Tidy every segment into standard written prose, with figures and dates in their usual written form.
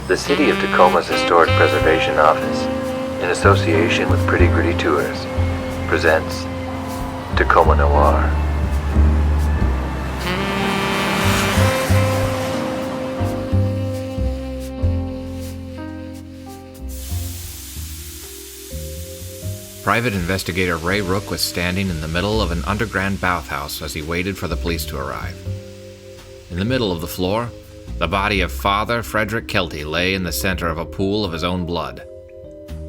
The City of Tacoma's Historic Preservation Office, in association with Pretty Gritty Tours, presents Tacoma Noir. Private investigator Ray Rook was standing in the middle of an underground bathhouse as he waited for the police to arrive. In the middle of the floor, the body of Father Frederick Kelty lay in the center of a pool of his own blood.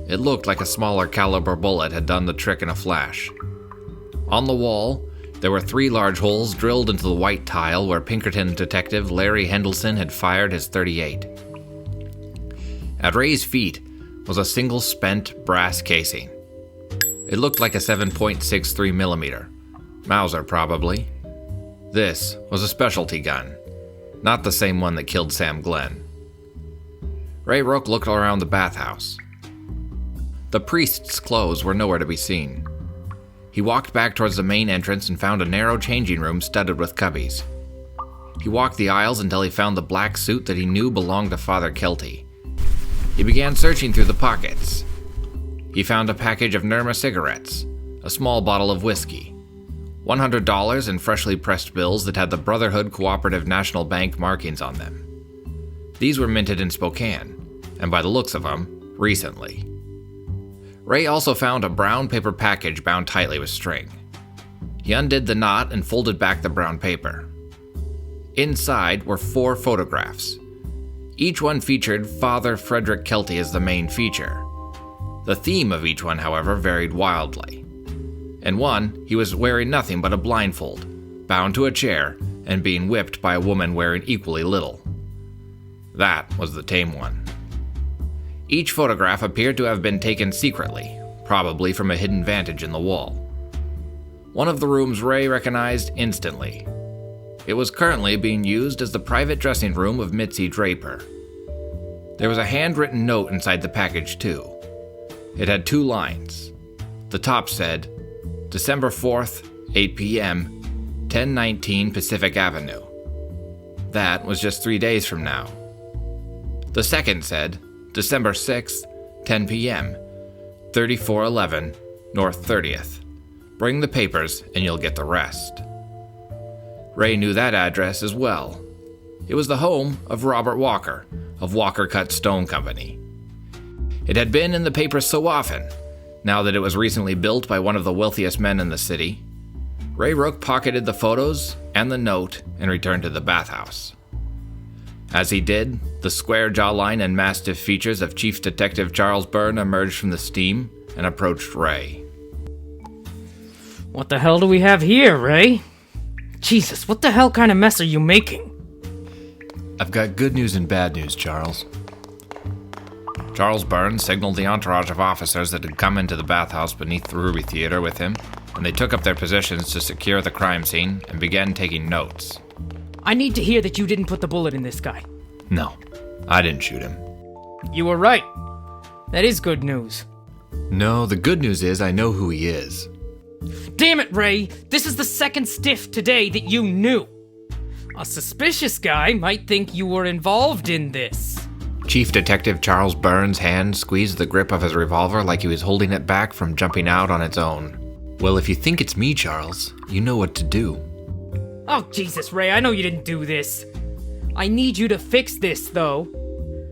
It looked like a smaller caliber bullet had done the trick in a flash. On the wall, there were 3 large holes drilled into the white tile where Pinkerton detective Larry Hendelson had fired his .38. At Ray's feet was a single spent brass casing. It looked like a 7.63 millimeter. Mauser, probably. This was a specialty gun, not the same one that killed Sam Glenn. Ray Rook looked around the bathhouse. The priest's clothes were nowhere to be seen. He walked back towards the main entrance and found a narrow changing room studded with cubbies. He walked the aisles until he found the black suit that he knew belonged to Father Kelty. He began searching through the pockets. He found a package of Nirma cigarettes, a small bottle of whiskey, $100 in freshly pressed bills that had the Brotherhood Cooperative National Bank markings on them. These were minted in Spokane, and by the looks of them, recently. Ray also found a brown paper package bound tightly with string. He undid the knot and folded back the brown paper. Inside were 4 photographs. Each one featured Father Frederick Kelty as the main feature. The theme of each one, however, varied wildly. In one, he was wearing nothing but a blindfold, bound to a chair, and being whipped by a woman wearing equally little. That was the tame one. Each photograph appeared to have been taken secretly, probably from a hidden vantage in the wall. One of the rooms Ray recognized instantly. It was currently being used as the private dressing room of Mitzi Draper. There was a handwritten note inside the package, too. It had 2 lines. The top said, December 4th, 8 p.m., 1019 Pacific Avenue. That was just 3 days from now. The second said, December 6th, 10 p.m., 3411 North 30th. Bring the papers and you'll get the rest. Ray knew that address as well. It was the home of Robert Walker, of Walker Cut Stone Company. It had been in the papers so often, now that it was recently built by one of the wealthiest men in the city. Ray Rook pocketed the photos and the note and returned to the bathhouse. As he did, the square jawline and mastiff features of Chief Detective Charles Byrne emerged from the steam and approached Ray. What the hell do we have here, Ray? Jesus, what the hell kind of mess are you making? I've got good news and bad news, Charles. Charles Byrne signaled the entourage of officers that had come into the bathhouse beneath the Ruby Theater with him, and they took up their positions to secure the crime scene and began taking notes. I need to hear that you didn't put the bullet in this guy. No, I didn't shoot him. You were right. That is good news. No, the good news is I know who he is. Damn it, Ray! This is the second stiff today that you knew. A suspicious guy might think you were involved in this. Chief Detective Charles Byrne's hand squeezed the grip of his revolver like he was holding it back from jumping out on its own. Well, if you think it's me, Charles, you know what to do. Oh, Jesus, Ray, I know you didn't do this. I need you to fix this, though.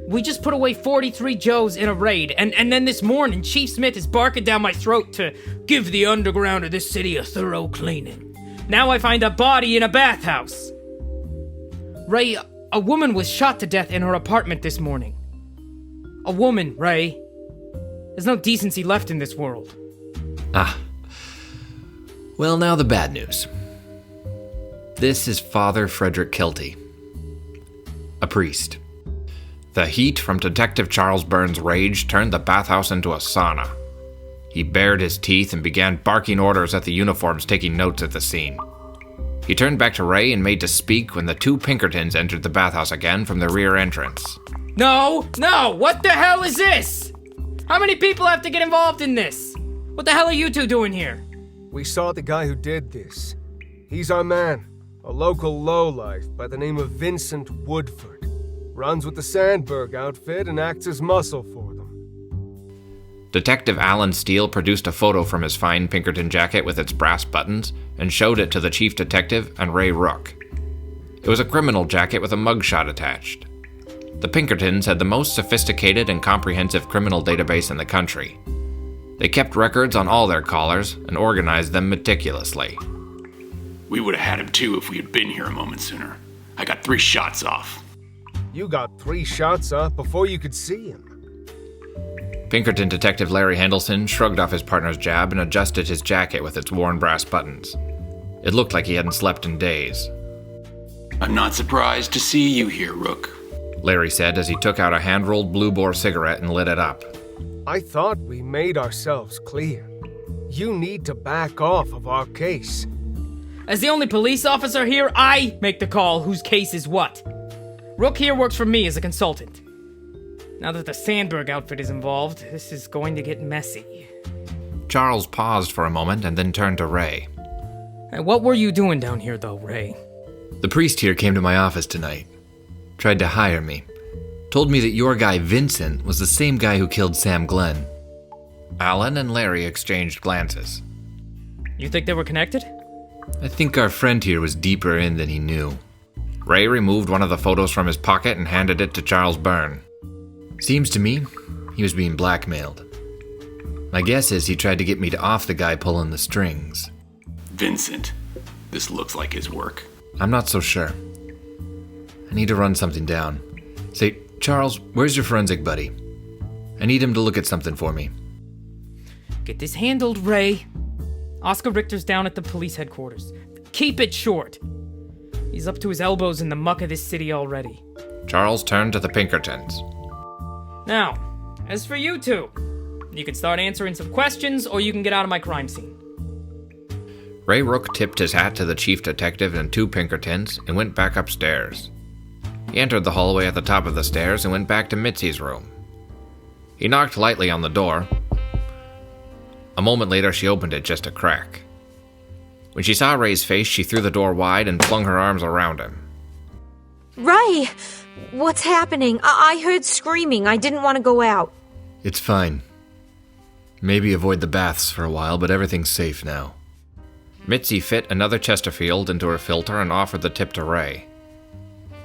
We just put away 43 Joes in a raid, and then this morning, Chief Smith is barking down my throat to give the underground of this city a thorough cleaning. Now I find a body in a bathhouse. Ray, a woman was shot to death in her apartment this morning. A woman, Ray. There's no decency left in this world. Well, now the bad news. This is Father Frederick Kelty, a priest. The heat from Detective Charles Byrne's rage turned the bathhouse into a sauna. He bared his teeth and began barking orders at the uniforms taking notes at the scene. He turned back to Ray and made to speak when the 2 Pinkertons entered the bathhouse again from the rear entrance. No! What the hell is this? How many people have to get involved in this? What the hell are you 2 doing here? We saw the guy who did this. He's our man, a local lowlife by the name of Vincent Woodford. Runs with the Sandberg outfit and acts as muscle for them. Detective Alan Steele produced a photo from his fine Pinkerton jacket with its brass buttons and showed it to the chief detective and Ray Rook. It was a criminal jacket with a mugshot attached. The Pinkertons had the most sophisticated and comprehensive criminal database in the country. They kept records on all their callers and organized them meticulously. We would have had him too if we had been here a moment sooner. I got 3 shots off. You got 3 shots off before you could see him. Pinkerton Detective Larry Hendelson shrugged off his partner's jab and adjusted his jacket with its worn brass buttons. It looked like he hadn't slept in days. I'm not surprised to see you here, Rook, Larry said as he took out a hand-rolled Blue Boar cigarette and lit it up. I thought we made ourselves clear. You need to back off of our case. As the only police officer here, I make the call whose case is what. Rook here works for me as a consultant. Now that the Sandberg outfit is involved, this is going to get messy. Charles paused for a moment and then turned to Ray. Hey, what were you doing down here, though, Ray? The priest here came to my office tonight. Tried to hire me. Told me that your guy Vincent was the same guy who killed Sam Glenn. Alan and Larry exchanged glances. You think they were connected? I think our friend here was deeper in than he knew. Ray removed one of the photos from his pocket and handed it to Charles Byrne. Seems to me he was being blackmailed. My guess is he tried to get me to off the guy pulling the strings. Vincent. This looks like his work. I'm not so sure. I need to run something down. Say, Charles, where's your forensic buddy? I need him to look at something for me. Get this handled, Ray. Oscar Richter's down at the police headquarters. Keep it short. He's up to his elbows in the muck of this city already. Charles turned to the Pinkertons. Now, as for you two, you can start answering some questions or you can get out of my crime scene. Ray Rook tipped his hat to the chief detective and 2 Pinkertons and went back upstairs. He entered the hallway at the top of the stairs and went back to Mitzi's room. He knocked lightly on the door. A moment later, she opened it just a crack. When she saw Ray's face, she threw the door wide and flung her arms around him. Ray! What's happening? I heard screaming. I didn't want to go out. It's fine. Maybe avoid the baths for a while, but everything's safe now. Mitzi fit another Chesterfield into her filter and offered the tip to Ray.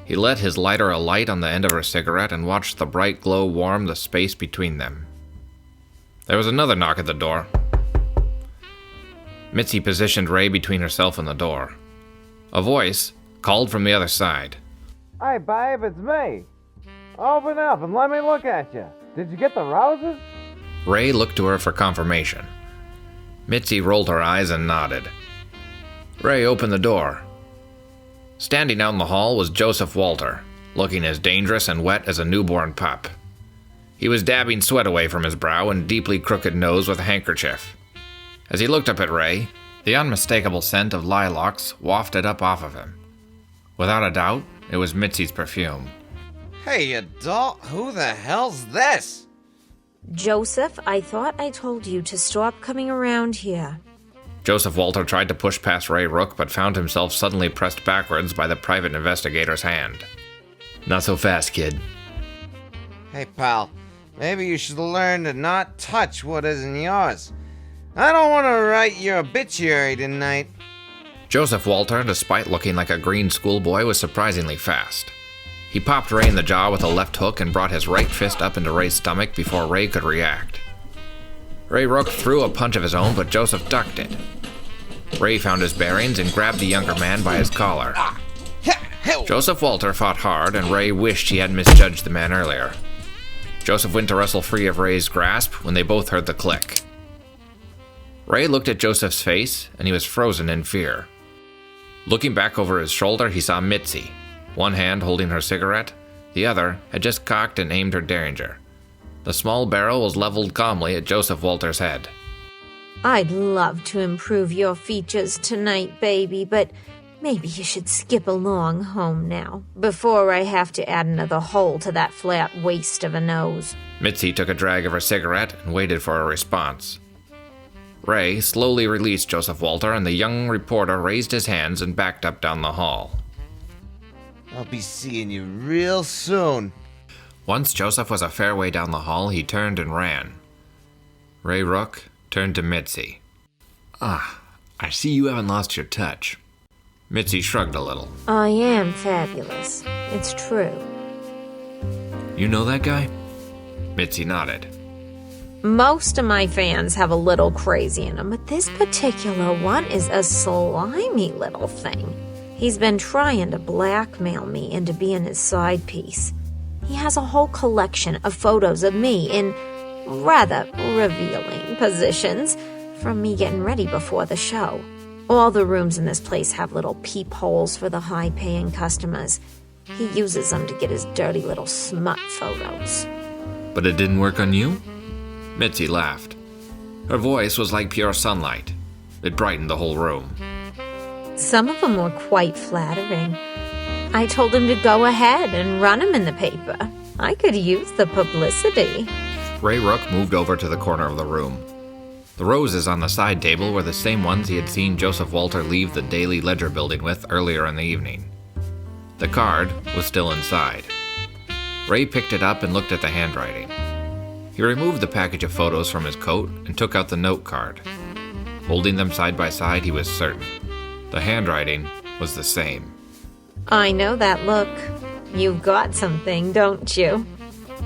He let his lighter alight on the end of her cigarette and watched the bright glow warm the space between them. There was another knock at the door. Mitzi positioned Ray between herself and the door. A voice called from the other side. Hey, babe, it's me. Open up and let me look at you. Did you get the roses? Ray looked to her for confirmation. Mitzi rolled her eyes and nodded. Ray opened the door. Standing out in the hall was Joseph Walter, looking as dangerous and wet as a newborn pup. He was dabbing sweat away from his brow and deeply crooked nose with a handkerchief. As he looked up at Ray, the unmistakable scent of lilacs wafted up off of him. Without a doubt, it was Mitzi's perfume. Hey, adult, who the hell's this? Joseph, I thought I told you to stop coming around here. Joseph Walter tried to push past Ray Rook, but found himself suddenly pressed backwards by the private investigator's hand. Not so fast, kid. Hey, pal, maybe you should learn to not touch what isn't yours. I don't want to write your obituary tonight. Joseph Walter, despite looking like a green schoolboy, was surprisingly fast. He popped Ray in the jaw with a left hook and brought his right fist up into Ray's stomach before Ray could react. Ray Rook threw a punch of his own, but Joseph ducked it. Ray found his bearings and grabbed the younger man by his collar. Joseph Walter fought hard, and Ray wished he had misjudged the man earlier. Joseph went to wrestle free of Ray's grasp when they both heard the click. Ray looked at Joseph's face, and he was frozen in fear. Looking back over his shoulder, he saw Mitzi, one hand holding her cigarette, the other had just cocked and aimed her derringer. The small barrel was leveled calmly at Joseph Walter's head. I'd love to improve your features tonight, baby, but maybe you should skip along home now, before I have to add another hole to that flat waste of a nose. Mitzi took a drag of her cigarette and waited for a response. Ray slowly released Joseph Walter, and the young reporter raised his hands and backed up down the hall. I'll be seeing you real soon. Once Joseph was a fair way down the hall, he turned and ran. Ray Rook turned to Mitzi. I see you haven't lost your touch. Mitzi shrugged a little. I am fabulous. It's true. You know that guy? Mitzi nodded. Most of my fans have a little crazy in them, but this particular one is a slimy little thing. He's been trying to blackmail me into being his side piece. He has a whole collection of photos of me in rather revealing positions from me getting ready before the show. All the rooms in this place have little peepholes for the high-paying customers. He uses them to get his dirty little smut photos. But it didn't work on you? Mitzi laughed. Her voice was like pure sunlight. It brightened the whole room. Some of them were quite flattering. I told him to go ahead and run them in the paper. I could use the publicity. Ray Rook moved over to the corner of the room. The roses on the side table were the same ones he had seen Joseph Walter leave the Daily Ledger building with earlier in the evening. The card was still inside. Ray picked it up and looked at the handwriting. He removed the package of photos from his coat and took out the note card. Holding them side by side, he was certain. The handwriting was the same. I know that look. You've got something, don't you?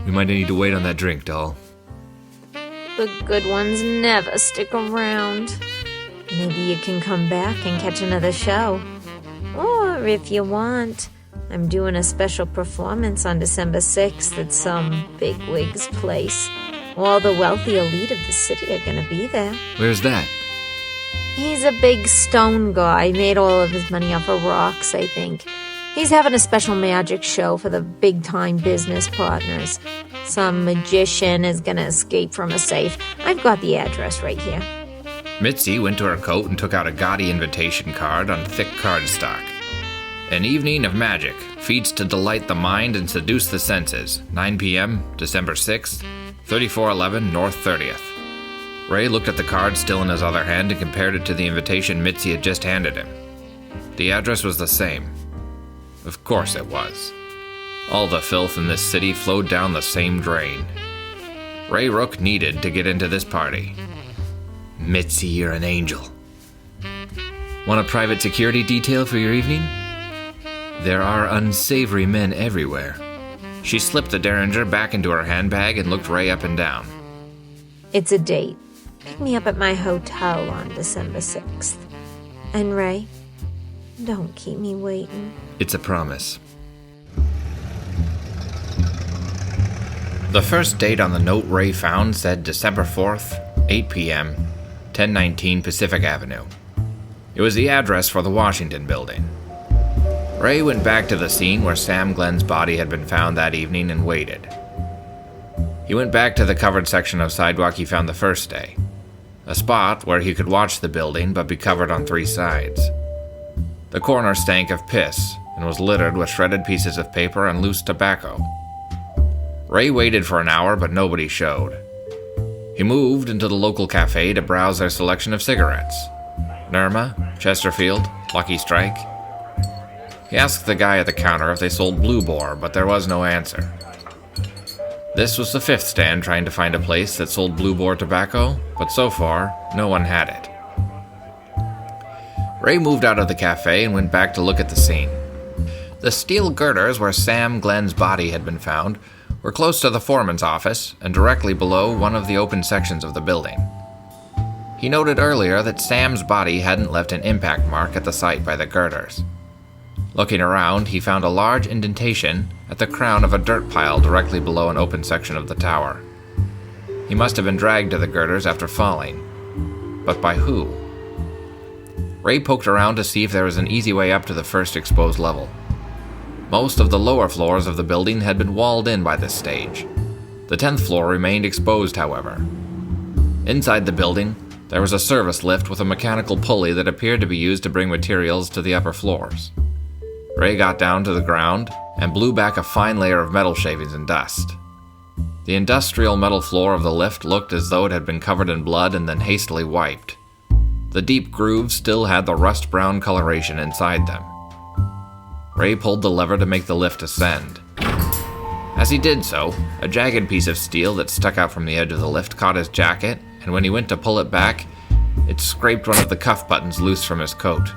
We might need to wait on that drink, doll. The good ones never stick around. Maybe you can come back and catch another show. Or if you want, I'm doing a special performance on December 6th at some bigwig's place. All the wealthy elite of the city are gonna be there. Where's that? He's a big stone guy, made all of his money off of rocks, I think. He's having a special magic show for the big-time business partners. Some magician is gonna escape from a safe. I've got the address right here. Mitzi went to her coat and took out a gaudy invitation card on thick cardstock. An evening of magic, feats to delight the mind and seduce the senses. 9 p.m., December 6th, 3411 North 30th. Ray looked at the card still in his other hand and compared it to the invitation Mitzi had just handed him. The address was the same. Of course it was. All the filth in this city flowed down the same drain. Ray Rook needed to get into this party. Mitzi, you're an angel. Want a private security detail for your evening? There are unsavory men everywhere. She slipped the Derringer back into her handbag and looked Ray up and down. It's a date. Pick me up at my hotel on December 6th. And Ray, don't keep me waiting. It's a promise. The first date on the note Ray found said December 4th, 8 p.m., 1019 Pacific Avenue. It was the address for the Washington building. Ray went back to the scene where Sam Glenn's body had been found that evening and waited. He went back to the covered section of sidewalk he found the first day, a spot where he could watch the building but be covered on 3 sides. The corner stank of piss and was littered with shredded pieces of paper and loose tobacco. Ray waited for an hour, but nobody showed. He moved into the local cafe to browse their selection of cigarettes. Nirma, Chesterfield, Lucky Strike. He asked the guy at the counter if they sold Blue Boar, but there was no answer. This was the 5th stand trying to find a place that sold Blue Boar tobacco, but so far, no one had it. Ray moved out of the cafe and went back to look at the scene. The steel girders where Sam Glenn's body had been found were close to the foreman's office and directly below one of the open sections of the building. He noted earlier that Sam's body hadn't left an impact mark at the site by the girders. Looking around, he found a large indentation at the crown of a dirt pile directly below an open section of the tower. He must have been dragged to the girders after falling. But by who? Ray poked around to see if there was an easy way up to the first exposed level. Most of the lower floors of the building had been walled in by this stage. The 10th floor remained exposed, however. Inside the building, there was a service lift with a mechanical pulley that appeared to be used to bring materials to the upper floors. Ray got down to the ground and blew back a fine layer of metal shavings and dust. The industrial metal floor of the lift looked as though it had been covered in blood and then hastily wiped. The deep grooves still had the rust-brown coloration inside them. Ray pulled the lever to make the lift ascend. As he did so, a jagged piece of steel that stuck out from the edge of the lift caught his jacket, and when he went to pull it back, it scraped one of the cuff buttons loose from his coat.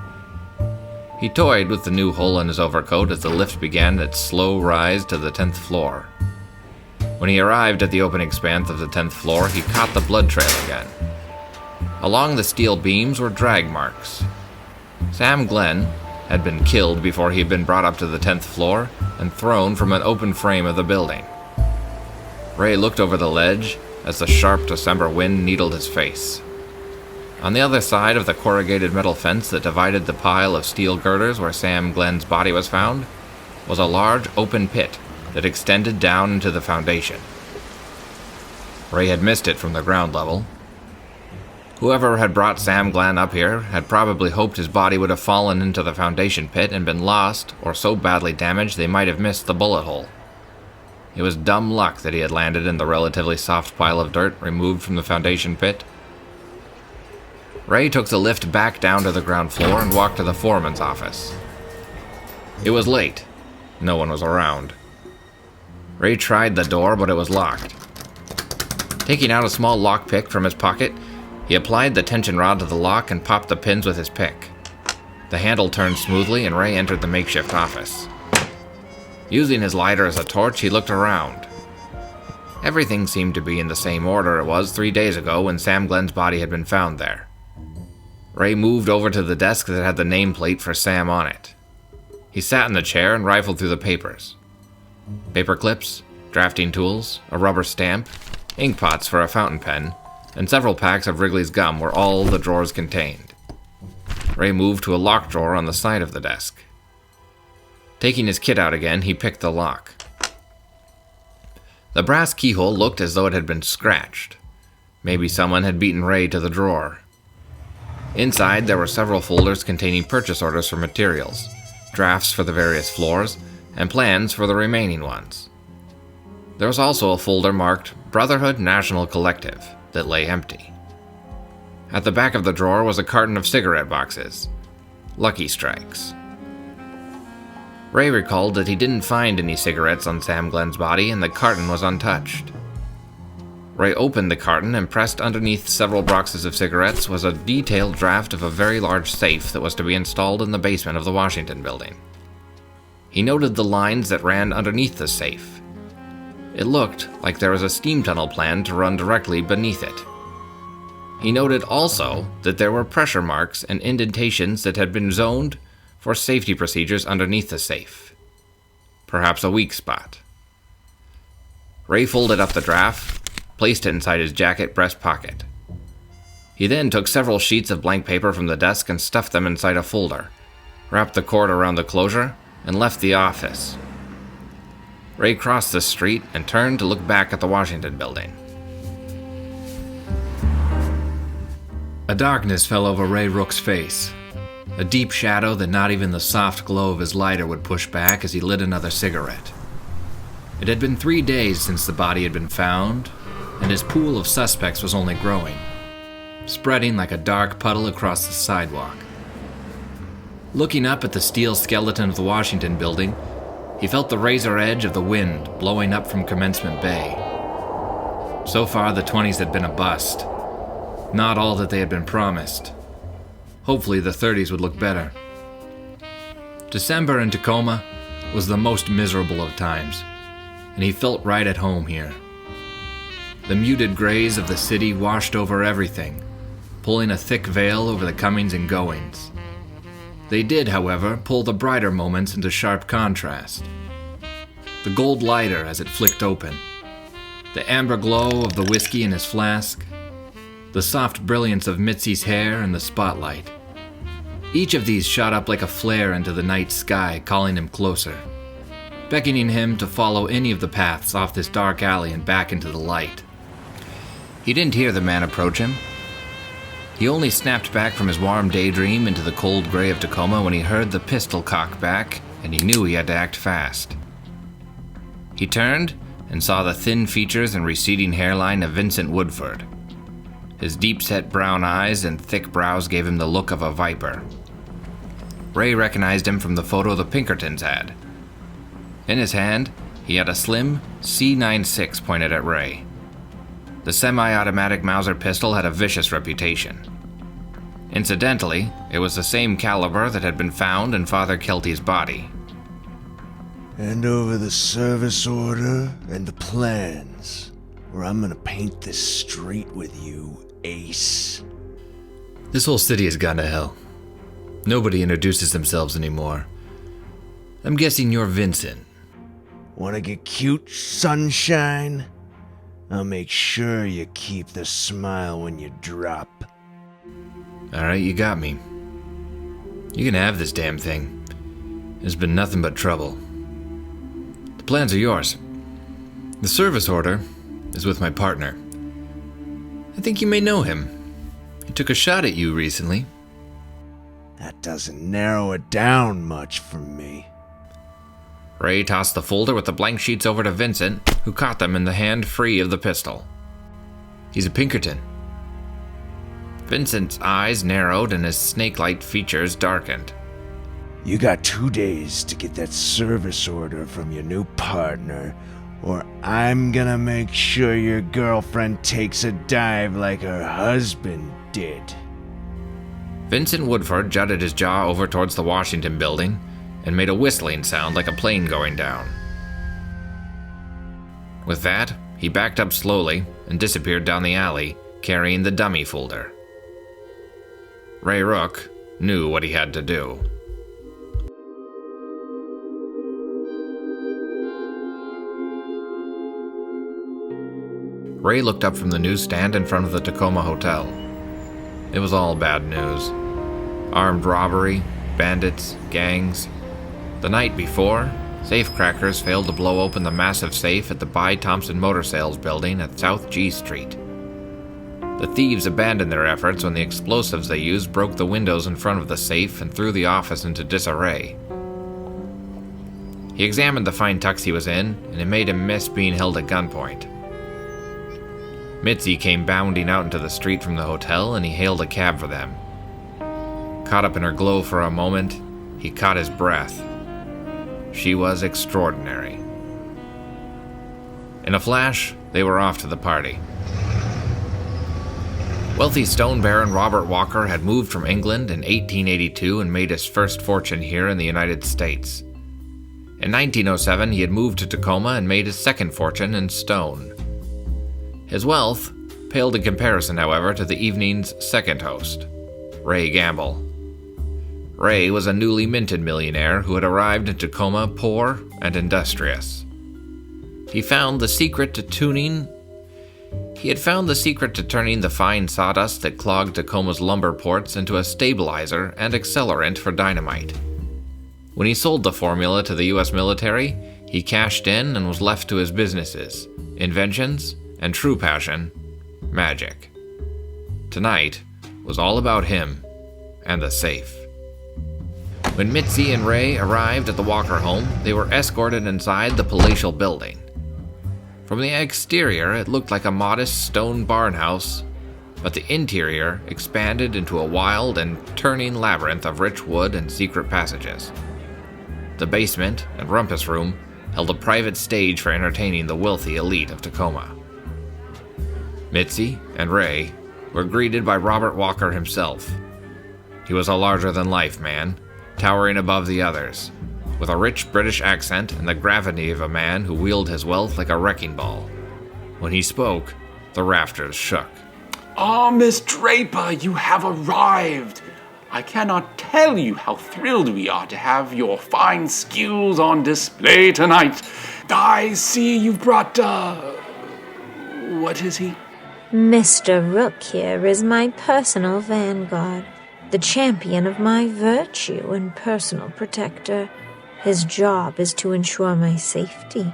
He toyed with the new hole in his overcoat as the lift began its slow rise to the 10th floor. When he arrived at the open expanse of the 10th floor, he caught the blood trail again. Along the steel beams were drag marks. Sam Glenn had been killed before he had been brought up to the 10th floor and thrown from an open frame of the building. Ray looked over the ledge as the sharp December wind needled his face. On the other side of the corrugated metal fence that divided the pile of steel girders where Sam Glenn's body was found was a large open pit that extended down into the foundation. Ray had missed it from the ground level. Whoever had brought Sam Glenn up here had probably hoped his body would have fallen into the foundation pit and been lost, or so badly damaged they might have missed the bullet hole. It was dumb luck that he had landed in the relatively soft pile of dirt removed from the foundation pit. Ray took the lift back down to the ground floor and walked to the foreman's office. It was late. No one was around. Ray tried the door, but it was locked. Taking out a small lockpick from his pocket, he applied the tension rod to the lock and popped the pins with his pick. The handle turned smoothly and Ray entered the makeshift office. Using his lighter as a torch, he looked around. Everything seemed to be in the same order it was 3 days ago when Sam Glenn's body had been found there. Ray moved over to the desk that had the nameplate for Sam on it. He sat in the chair and rifled through the papers. Paper clips, drafting tools, a rubber stamp, ink pots for a fountain pen, and several packs of Wrigley's gum were all the drawers contained. Ray moved to a lock drawer on the side of the desk. Taking his kit out again, he picked the lock. The brass keyhole looked as though it had been scratched. Maybe someone had beaten Ray to the drawer. Inside, there were several folders containing purchase orders for materials, drafts for the various floors, and plans for the remaining ones. There was also a folder marked Brotherhood National Collective that lay empty. At the back of the drawer was a carton of cigarette boxes, Lucky Strikes. Ray recalled that he didn't find any cigarettes on Sam Glenn's body and the carton was untouched. Ray opened the carton and pressed underneath several boxes of cigarettes was a detailed draft of a very large safe that was to be installed in the basement of the Washington building. He noted the lines that ran underneath the safe. It looked like there was a steam tunnel planned to run directly beneath it. He noted also that there were pressure marks and indentations that had been zoned for safety procedures underneath the safe. Perhaps a weak spot. Ray folded up the draft, placed it inside his jacket breast pocket. He then took several sheets of blank paper from the desk and stuffed them inside a folder, wrapped the cord around the closure, and left the office. Ray crossed the street and turned to look back at the Washington building. A darkness fell over Ray Rook's face, a deep shadow that not even the soft glow of his lighter would push back as he lit another cigarette. It had been 3 days since the body had been found, and his pool of suspects was only growing, spreading like a dark puddle across the sidewalk. Looking up at the steel skeleton of the Washington building, he felt the razor edge of the wind blowing up from Commencement Bay. So far, the 20s had been a bust. Not all that they had been promised. Hopefully, the 30s would look better. December in Tacoma was the most miserable of times, and he felt right at home here. The muted grays of the city washed over everything, pulling a thick veil over the comings and goings. They did, however, pull the brighter moments into sharp contrast. The gold lighter as it flicked open, the amber glow of the whiskey in his flask, the soft brilliance of Mitzi's hair in the spotlight. Each of these shot up like a flare into the night sky, calling him closer, beckoning him to follow any of the paths off this dark alley and back into the light. He didn't hear the man approach him. He only snapped back from his warm daydream into the cold gray of Tacoma when he heard the pistol cock back, and he knew he had to act fast. He turned and saw the thin features and receding hairline of Vincent Woodford. His deep-set brown eyes and thick brows gave him the look of a viper. Ray recognized him from the photo the Pinkertons had. In his hand, he had a slim C96 pointed at Ray. The semi-automatic Mauser pistol had a vicious reputation. Incidentally, it was the same caliber that had been found in Father Kelty's body. Hand over the service order and the plans, or I'm gonna paint this street with you, Ace. This whole city has gone to hell. Nobody introduces themselves anymore. I'm guessing you're Vincent. Wanna get cute, sunshine? I'll make sure you keep the smile when you drop. Alright, you got me. You can have this damn thing. There's been nothing but trouble. The plans are yours. The service order is with my partner. I think you may know him. He took a shot at you recently. That doesn't narrow it down much for me. Ray tossed the folder with the blank sheets over to Vincent, who caught them in the hand free of the pistol. He's a Pinkerton. Vincent's eyes narrowed and his snake-like features darkened. You got 2 days to get that service order from your new partner, or I'm gonna make sure your girlfriend takes a dive like her husband did. Vincent Woodford jutted his jaw over towards the Washington building and made a whistling sound like a plane going down. With that, he backed up slowly and disappeared down the alley, carrying the dummy folder. Ray Rook knew what he had to do. Ray looked up from the newsstand in front of the Tacoma Hotel. It was all bad news. Armed robbery, bandits, gangs. The night before, safecrackers failed to blow open the massive safe at the By Thompson Motor Sales building at South G Street. The thieves abandoned their efforts when the explosives they used broke the windows in front of the safe and threw the office into disarray. He examined the fine tux he was in, and it made him miss being held at gunpoint. Mitzi came bounding out into the street from the hotel, and he hailed a cab for them. Caught up in her glow for a moment, he caught his breath. She was extraordinary. In a flash, they were off to the party. Wealthy stone baron Robert Walker had moved from England in 1882 and made his first fortune here in the United States. In 1907, he had moved to Tacoma and made his second fortune in stone. His wealth paled in comparison, however, to the evening's second host, Ray Gamble. Ray was a newly minted millionaire who had arrived in Tacoma poor and industrious. He had found the secret to turning the fine sawdust that clogged Tacoma's lumber ports into a stabilizer and accelerant for dynamite. When he sold the formula to the U.S. military, he cashed in and was left to his businesses, inventions, and true passion, magic. Tonight was all about him and the safe. When Mitzi and Ray arrived at the Walker home, they were escorted inside the palatial building. From the exterior, it looked like a modest stone barn house, but the interior expanded into a wild and turning labyrinth of rich wood and secret passages. The basement and rumpus room held a private stage for entertaining the wealthy elite of Tacoma. Mitzi and Ray were greeted by Robert Walker himself. He was a larger-than-life man, towering above the others, with a rich British accent and the gravity of a man who wielded his wealth like a wrecking ball. When he spoke, the rafters shook. Ah, Miss Draper, you have arrived. I cannot tell you how thrilled we are to have your fine skills on display tonight. I see you've brought, what is he? Mr. Rook here is my personal vanguard, the champion of my virtue and personal protector. His job is to ensure my safety.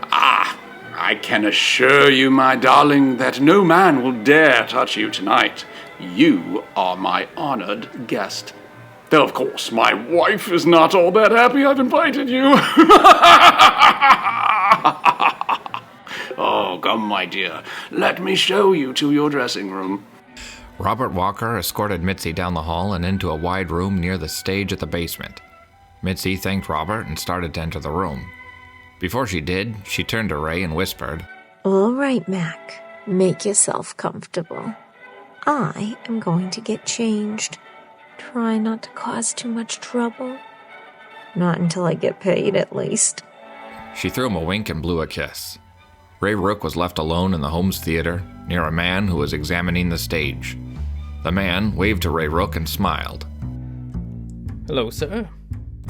Ah, I can assure you, my darling, that no man will dare touch you tonight. You are my honored guest. Though, of course, my wife is not all that happy I've invited you. Oh, come, my dear. Let me show you to your dressing room. Robert Walker escorted Mitzi down the hall and into a wide room near the stage at the basement. Mitzi thanked Robert and started to enter the room. Before she did, she turned to Ray and whispered, All right, Mac. Make yourself comfortable. I am going to get changed. Try not to cause too much trouble. Not until I get paid, at least. She threw him a wink and blew a kiss. Ray Rook was left alone in the Holmes Theater, near a man who was examining the stage. The man waved to Ray Rook and smiled. Hello, sir.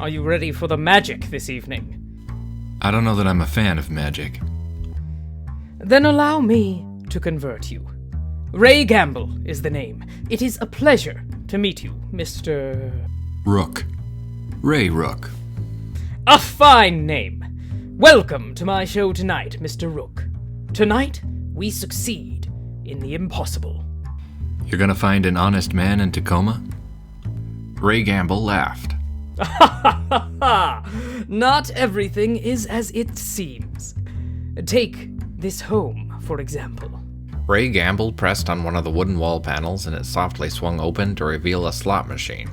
Are you ready for the magic this evening? I don't know that I'm a fan of magic. Then allow me to convert you. Ray Gamble is the name. It is a pleasure to meet you, Mr. Rook. Ray Rook. A fine name. Welcome to my show tonight, Mr. Rook. Tonight, we succeed in the impossible. You're gonna find an honest man in Tacoma? Ray Gamble laughed. Not everything is as it seems. Take this home, for example. Ray Gamble pressed on one of the wooden wall panels and it softly swung open to reveal a slot machine.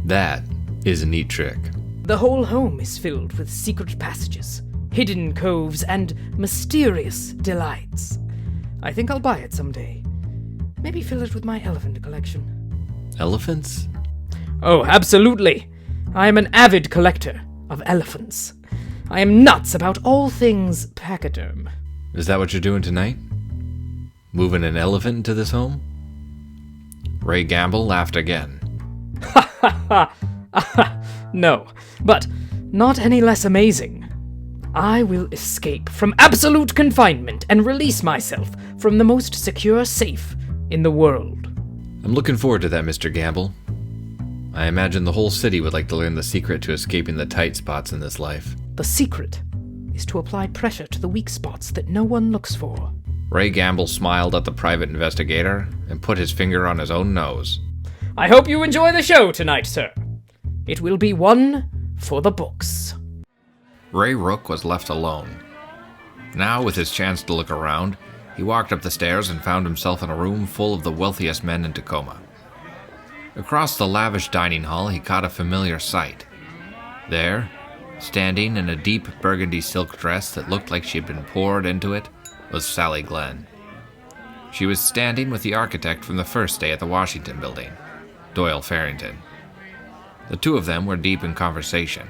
That is a neat trick. The whole home is filled with secret passages, hidden coves, and mysterious delights. I think I'll buy it someday. Maybe fill it with my elephant collection. Elephants? Oh, absolutely. I am an avid collector of elephants. I am nuts about all things pachyderm. Is that what you're doing tonight? Moving an elephant into this home? Ray Gamble laughed again. No, but not any less amazing. I will escape from absolute confinement and release myself from the most secure safe in the world. I'm looking forward to that, Mr. Gamble. I imagine the whole city would like to learn the secret to escaping the tight spots in this life. The secret is to apply pressure to the weak spots that no one looks for. Ray Gamble smiled at the private investigator and put his finger on his own nose. I hope you enjoy the show tonight, sir. It will be one for the books. Ray Rook was left alone. Now, with his chance to look around, he walked up the stairs and found himself in a room full of the wealthiest men in Tacoma. Across the lavish dining hall, he caught a familiar sight. There, standing in a deep burgundy silk dress that looked like she had been poured into it, was Sally Glenn. She was standing with the architect from the first day at the Washington Building, Doyle Farrington. The two of them were deep in conversation.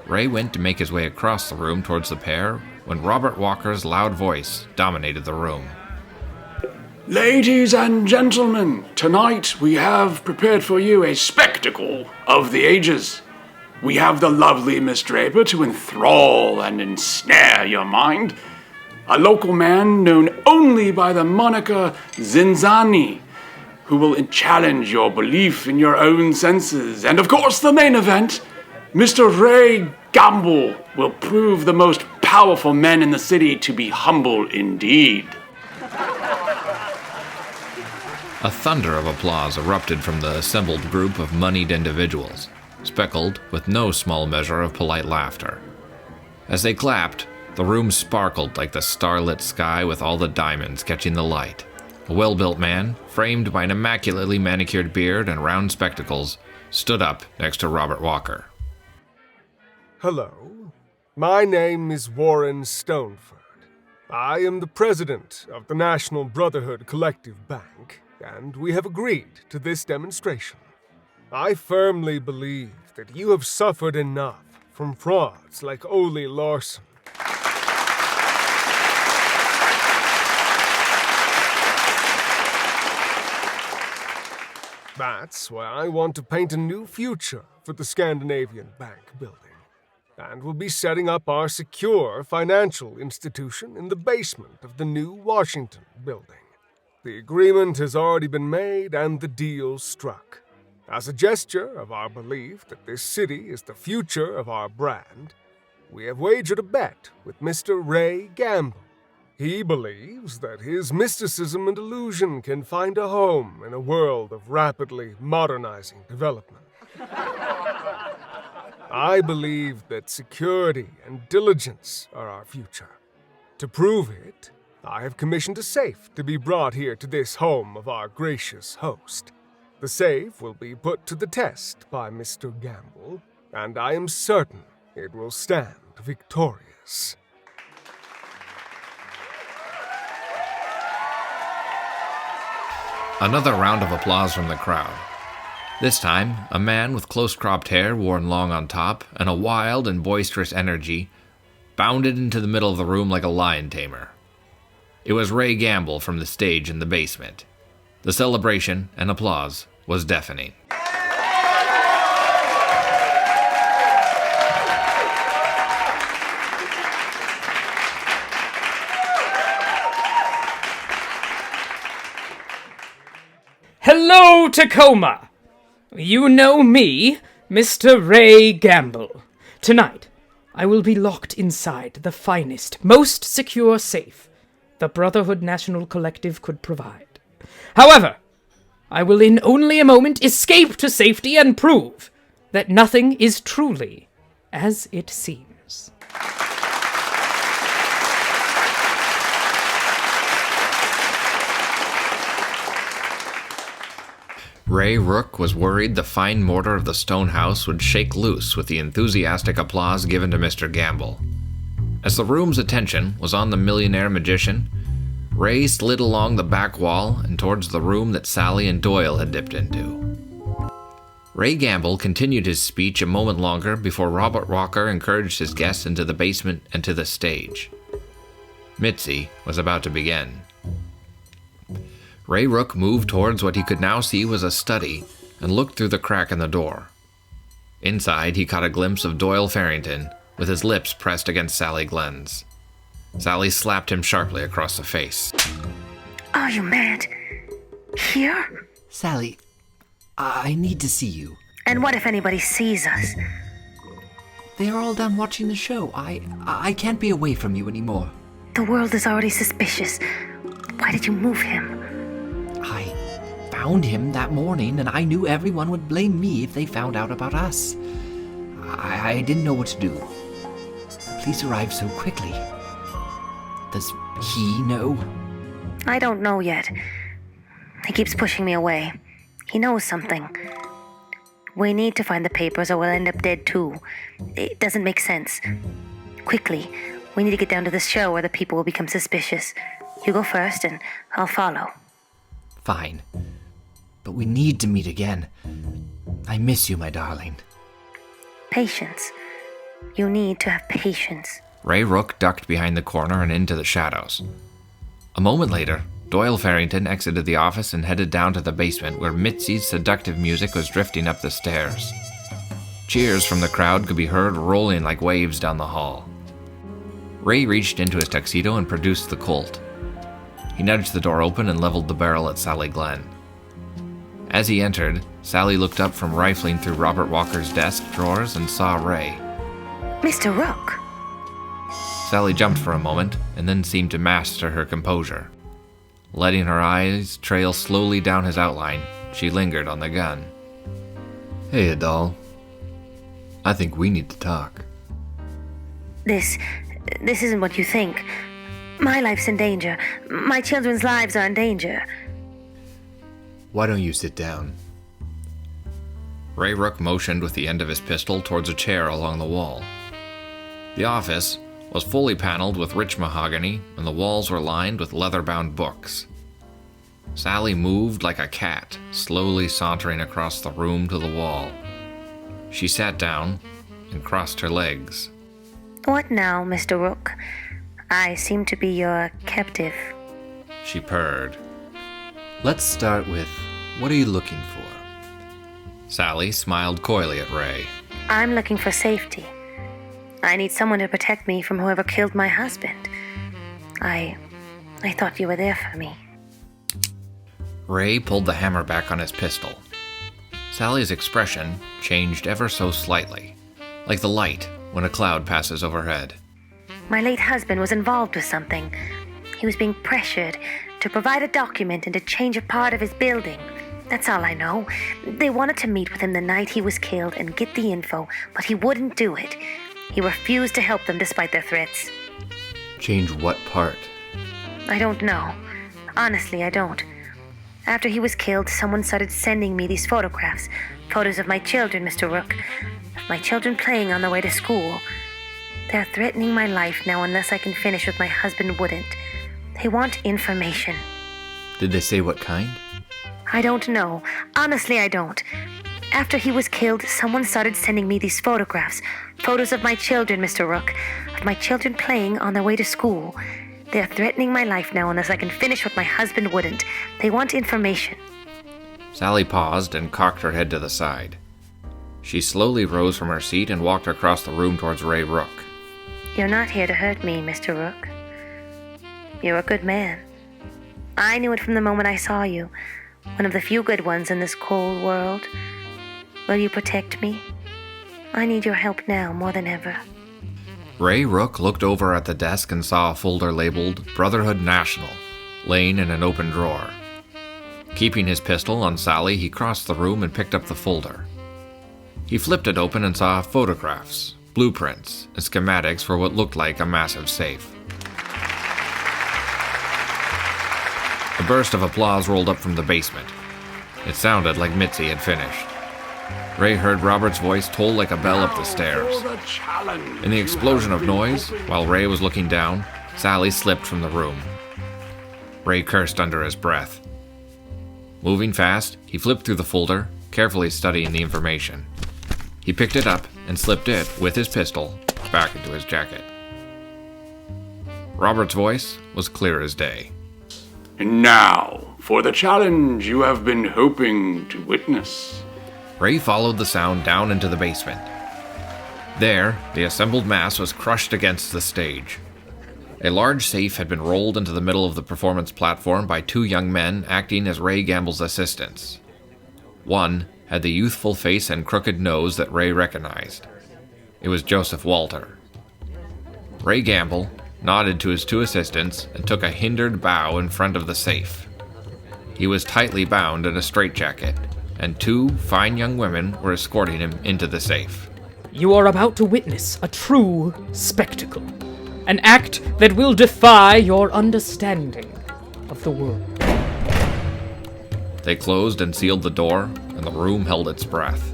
Ray went to make his way across the room towards the pair when Robert Walker's loud voice dominated the room. Ladies and gentlemen, tonight we have prepared for you a spectacle of the ages. We have the lovely Miss Draper to enthrall and ensnare your mind. A local man known only by the moniker Zinzani, who will challenge your belief in your own senses. And of course, the main event, Mr. Ray Gamble will prove the most powerful men in the city to be humble indeed. A thunder of applause erupted from the assembled group of moneyed individuals, speckled with no small measure of polite laughter. As they clapped, the room sparkled like the starlit sky with all the diamonds catching the light. A well-built man, framed by an immaculately manicured beard and round spectacles, stood up next to Robert Walker. Hello. My name is Warren Stoneford. I am the president of the National Brotherhood Collective Bank, and we have agreed to this demonstration. I firmly believe that you have suffered enough from frauds like Ole Larson. That's why I want to paint a new future for the Scandinavian Bank building. And we'll be setting up our secure financial institution in the basement of the new Washington building. The agreement has already been made and the deal struck. As a gesture of our belief that this city is the future of our brand, we have wagered a bet with Mr. Ray Gamble. He believes that his mysticism and illusion can find a home in a world of rapidly modernizing development. I believe that security and diligence are our future. To prove it, I have commissioned a safe to be brought here to this home of our gracious host. The safe will be put to the test by Mr. Gamble, and I am certain it will stand victorious. Another round of applause from the crowd. This time, a man with close-cropped hair worn long on top and a wild and boisterous energy bounded into the middle of the room like a lion tamer. It was Ray Gamble from the stage in the basement. The celebration and applause was deafening. Hello, Tacoma! You know me, Mr. Ray Gamble. Tonight, I will be locked inside the finest, most secure safe the Brotherhood National Collective could provide. However, I will in only a moment escape to safety and prove that nothing is truly as it seems. Ray Rook was worried the fine mortar of the stone house would shake loose with the enthusiastic applause given to Mr. Gamble. As the room's attention was on the millionaire magician, Ray slid along the back wall and towards the room that Sally and Doyle had dipped into. Ray Gamble continued his speech a moment longer before Robert Walker encouraged his guests into the basement and to the stage. Mitzi was about to begin. Ray Rook moved towards what he could now see was a study and looked through the crack in the door. Inside, he caught a glimpse of Doyle Farrington with his lips pressed against Sally Glenn's. Sally slapped him sharply across the face. Are you mad? Here? Sally, I need to see you. And what if anybody sees us? They are all done watching the show. I can't be away from you anymore. The world is already suspicious. Why did you move him? I found him that morning, and I knew everyone would blame me if they found out about us. I didn't know what to do. The police arrived so quickly. Does he know? I don't know yet. He keeps pushing me away. He knows something. We need to find the papers or we'll end up dead too. It doesn't make sense. Quickly, we need to get down to this show or the people will become suspicious. You go first and I'll follow. Fine. But we need to meet again. I miss you, my darling. Patience. You need to have patience. Ray Rook ducked behind the corner and into the shadows. A moment later, Doyle Farrington exited the office and headed down to the basement where Mitzi's seductive music was drifting up the stairs. Cheers from the crowd could be heard rolling like waves down the hall. Ray reached into his tuxedo and produced the Colt. He nudged the door open and leveled the barrel at Sally Glenn. As he entered, Sally looked up from rifling through Robert Walker's desk drawers and saw Ray. Mr. Rook. Sally jumped for a moment and then seemed to master her composure. Letting her eyes trail slowly down his outline, she lingered on the gun. Hey, Adal. I think we need to talk. This isn't what you think. My life's in danger. My children's lives are in danger. Why don't you sit down? Ray Rook motioned with the end of his pistol towards a chair along the wall. The office was fully paneled with rich mahogany, and the walls were lined with leather-bound books. Sally moved like a cat, slowly sauntering across the room to the wall. She sat down and crossed her legs. What now, Mr. Rook? I seem to be your captive. She purred. Let's start with, what are you looking for? Sally smiled coyly at Ray. I'm looking for safety. I need someone to protect me from whoever killed my husband. I thought you were there for me. Ray pulled the hammer back on his pistol. Sally's expression changed ever so slightly, like the light when a cloud passes overhead. My late husband was involved with something. He was being pressured to provide a document and to change a part of his building. That's all I know. They wanted to meet with him the night he was killed and get the info, but he wouldn't do it. He refused to help them despite their threats. Change what part? I don't know. Honestly, I don't. After he was killed, someone started sending me these photographs. Photos of my children, Mr. Rook. My children playing on the way to school. They're threatening my life now unless I can finish what my husband wouldn't. They want information. Did they say what kind? I don't know. Honestly, I don't. After he was killed, someone started sending me these photographs. Photos of my children, Mr. Rook. Of my children playing on their way to school. They're threatening my life now unless I can finish what my husband wouldn't. They want information. Sally paused and cocked her head to the side. She slowly rose from her seat and walked across the room towards Ray Rook. You're not here to hurt me, Mr. Rook. You're a good man. I knew it from the moment I saw you. One of the few good ones in this cold world. Will you protect me? I need your help now more than ever. Ray Rook looked over at the desk and saw a folder labeled Brotherhood National, laying in an open drawer. Keeping his pistol on Sally, he crossed the room and picked up the folder. He flipped it open and saw photographs, blueprints, and schematics for what looked like a massive safe. A burst of applause rolled up from the basement. It sounded like Mitzi had finished. Ray heard Robert's voice toll like a bell up the stairs. In the explosion of noise, while Ray was looking down, Sally slipped from the room. Ray cursed under his breath. Moving fast, he flipped through the folder, carefully studying the information. He picked it up and slipped it, with his pistol, back into his jacket. Robert's voice was clear as day. And now, for the challenge you have been hoping to witness. Ray followed the sound down into the basement. There, the assembled mass was crushed against the stage. A large safe had been rolled into the middle of the performance platform by two young men acting as Ray Gamble's assistants. One had the youthful face and crooked nose that Ray recognized. It was Joseph Walter. Ray Gamble nodded to his two assistants and took a hindered bow in front of the safe. He was tightly bound in a straitjacket, and two fine young women were escorting him into the safe. You are about to witness a true spectacle. An act that will defy your understanding of the world. They closed and sealed the door, and the room held its breath.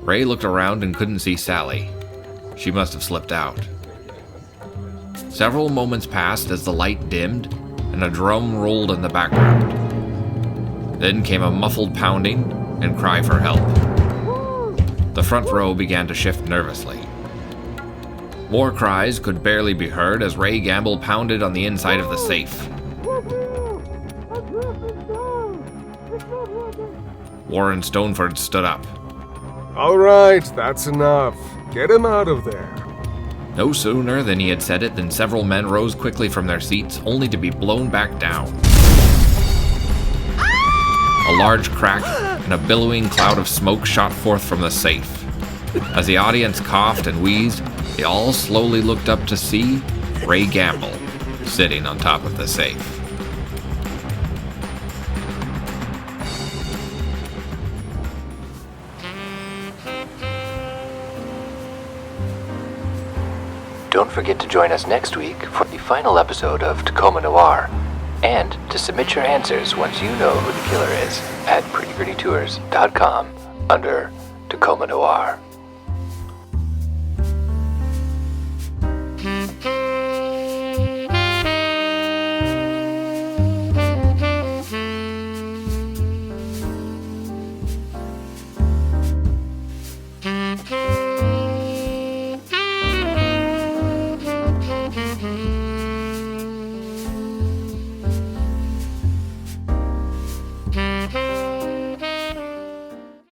Ray looked around and couldn't see Sally. She must have slipped out. Several moments passed as the light dimmed, and a drum rolled in the background. Then came a muffled pounding and cry for help. The front row began to shift nervously. More cries could barely be heard as Ray Gamble pounded on the inside of the safe. Warren Stoneford stood up. All right, that's enough. Get him out of there. No sooner than he had said it than several men rose quickly from their seats, only to be blown back down. A large crack and a billowing cloud of smoke shot forth from the safe. As the audience coughed and wheezed, they all slowly looked up to see Ray Gamble sitting on top of the safe. Don't forget to join us next week for the final episode of Tacoma Noir, and to submit your answers once you know who the killer is at prettygrittytours.com under Tacoma Noir.